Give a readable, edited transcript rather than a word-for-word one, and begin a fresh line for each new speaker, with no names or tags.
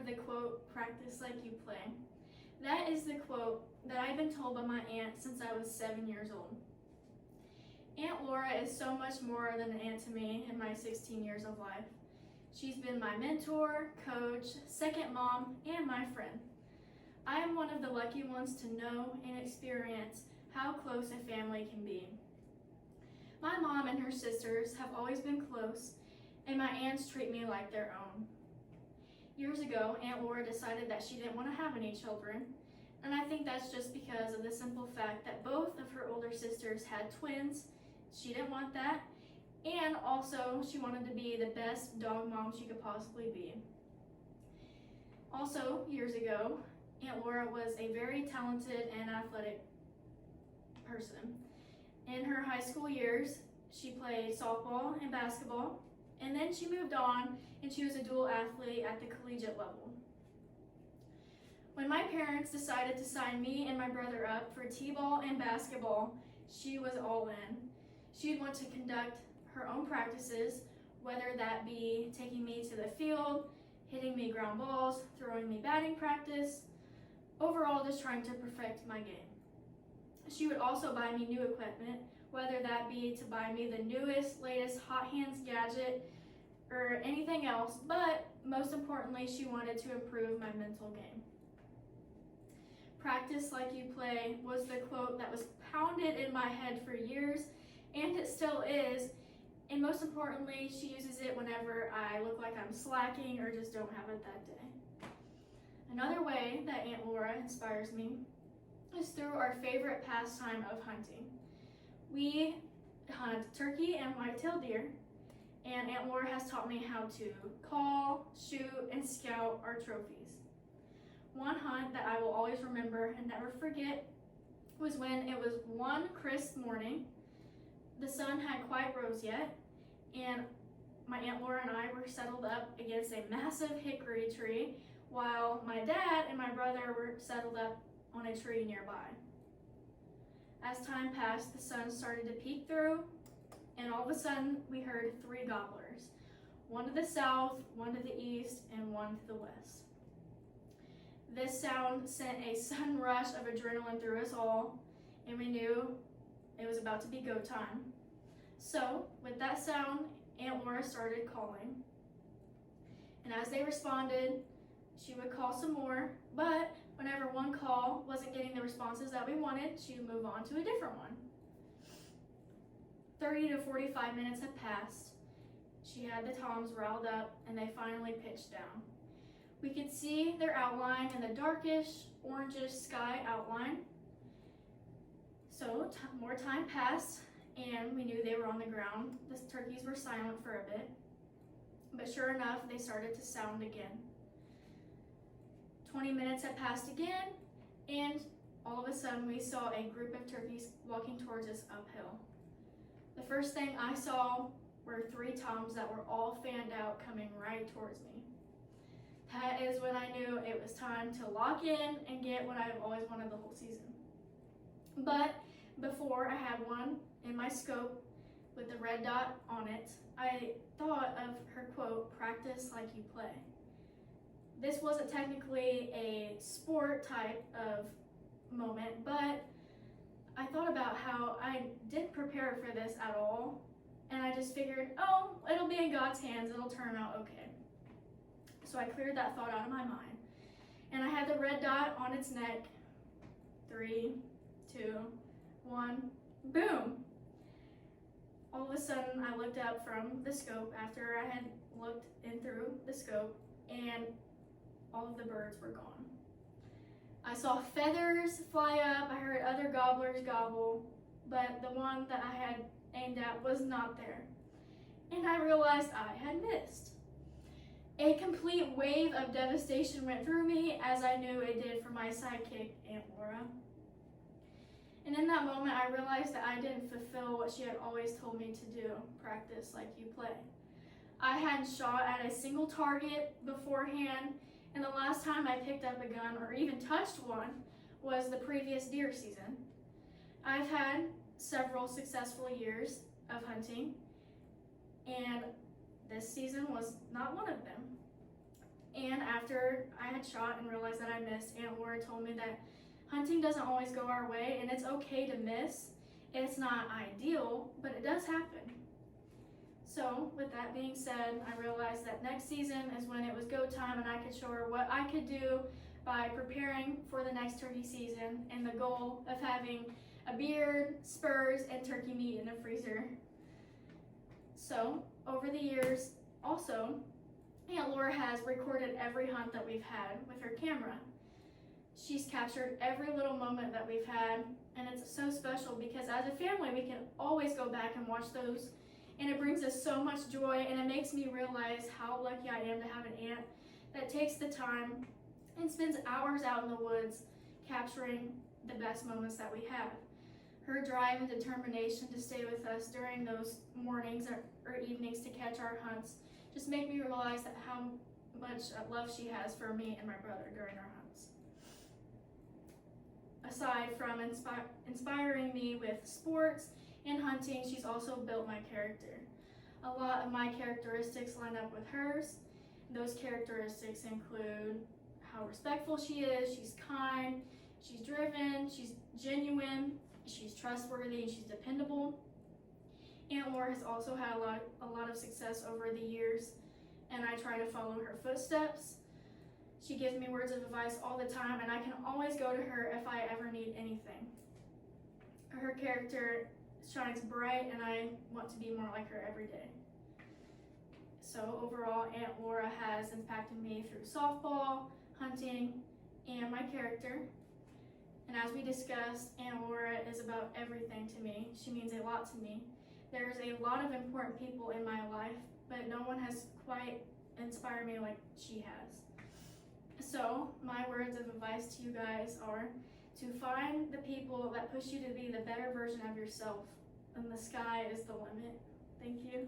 the quote, practice like you play. That is the quote that I've been told by my aunt since I was 7 years old. Aunt Laura is so much more than an aunt to me in my 16 years of life. She's been my mentor, coach, second mom, and my friend. I am one of the lucky ones to know and experience how close a family can be. My mom and her sisters have always been close, and my aunts treat me like their own. Years ago, Aunt Laura decided that she didn't want to have any children, and I think that's just because of the simple fact that both of her older sisters had twins. She didn't want that, and also she wanted to be the best dog mom she could possibly be. Also, years ago, Aunt Laura was a very talented and athletic person. In her high school years, she played softball and basketball, and then she moved on and she was a dual athlete at the collegiate level. When my parents decided to sign me and my brother up for t-ball and basketball, she was all in. She'd want to conduct her own practices, whether that be taking me to the field, hitting me ground balls, throwing me batting practice, overall just trying to perfect my game. She would also buy me new equipment, whether that be to buy me the newest, latest hot hands gadget or anything else, but most importantly, she wanted to improve my mental game. Practice like you play was the quote that was pounded in my head for years, and it still is, and most importantly, she uses it whenever I look like I'm slacking or just don't have it that day. Another way that Aunt Laura inspires me is through our favorite pastime of hunting. We hunt turkey and white-tailed deer, and Aunt Laura has taught me how to call, shoot, and scout our trophies. One hunt that I will always remember and never forget was when it was one crisp morning. The sun hadn't quite rose yet, and my Aunt Laura and I were settled up against a massive hickory tree while my dad and my brother were settled up on a tree nearby. As time passed, the sun started to peek through, and all of a sudden we heard 3 gobblers, one to the south, one to the east, and one to the west. This sound sent a sudden rush of adrenaline through us all, and we knew it was about to be go time. So, with that sound, Aunt Laura started calling. And as they responded, she would call some more, but whenever one call wasn't getting the responses that we wanted, she would move on to a different one. 30 to 45 minutes had passed. She had the toms riled up, and they finally pitched down. We could see their outline in the darkish, orangish sky outline. So more time passed, and we knew they were on the ground. The turkeys were silent for a bit, but sure enough, they started to sound again. 20 minutes had passed again, and all of a sudden we saw a group of turkeys walking towards us uphill. The first thing I saw were 3 toms that were all fanned out coming right towards me. That is when I knew it was time to lock in and get what I've always wanted the whole season. But before I had one in my scope with the red dot on it, I thought of her quote, practice like you play. This wasn't technically a sport type of moment, but I thought about how I didn't prepare for this at all, and I just figured, oh, it'll be in God's hands, it'll turn out okay. So I cleared that thought out of my mind, and I had the red dot on its neck. 3, 2, 1, boom! All of a sudden, I looked up from the scope after I had looked in through the scope, and all of the birds were gone. I saw feathers fly up, I heard other gobblers gobble, but the one that I had aimed at was not there. And I realized I had missed. A complete wave of devastation went through me, as I knew it did for my sidekick, Aunt Laura. And in that moment, I realized that I didn't fulfill what she had always told me to do, practice like you play. I hadn't shot at a single target beforehand, and the last time I picked up a gun or even touched one was the previous deer season. I've had several successful years of hunting, and this season was not one of them. And after I had shot and realized that I missed, Aunt Laura told me that hunting doesn't always go our way and it's okay to miss. It's not ideal, but it does happen. So with that being said, I realized that next season is when it was go time and I could show her what I could do by preparing for the next turkey season and the goal of having a beard, spurs, and turkey meat in the freezer. So over the years, also, Aunt Laura has recorded every hunt that we've had with her camera. She's captured every little moment that we've had, and it's so special because as a family, we can always go back and watch those, and it brings us so much joy, and it makes me realize how lucky I am to have an aunt that takes the time and spends hours out in the woods capturing the best moments that we have. Her drive and determination to stay with us during those mornings or evenings to catch our hunts just make me realize that how much love she has for me and my brother during our hunts. Aside from inspiring me with sports and hunting, she's also built my character. A lot of my characteristics line up with hers. Those characteristics include how respectful she is, she's kind, she's driven, she's genuine, she's trustworthy, and she's dependable. Aunt Laura has also had a lot of success over the years, and I try to follow her footsteps. She gives me words of advice all the time, and I can always go to her if I ever need anything. Her character shines bright, and I want to be more like her every day. So overall, Aunt Laura has impacted me through softball, hunting, and my character. And as we discussed, Aunt Laura is about everything to me. She means a lot to me. There's a lot of important people in my life, but no one has quite inspired me like she has. So my words of advice to you guys are to find the people that push you to be the better version of yourself, and the sky is the limit. Thank you.